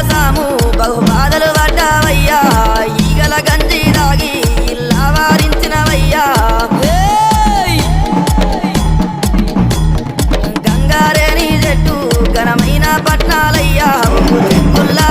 సాము బహు బాధలు పడ్డావయ్యా ఈగల గంజి దాగి ఇల్లా వారించినవయ్యా గంగారేని చెట్టు ఘనమైన పట్నాలయ్యా దిక్కుల్లా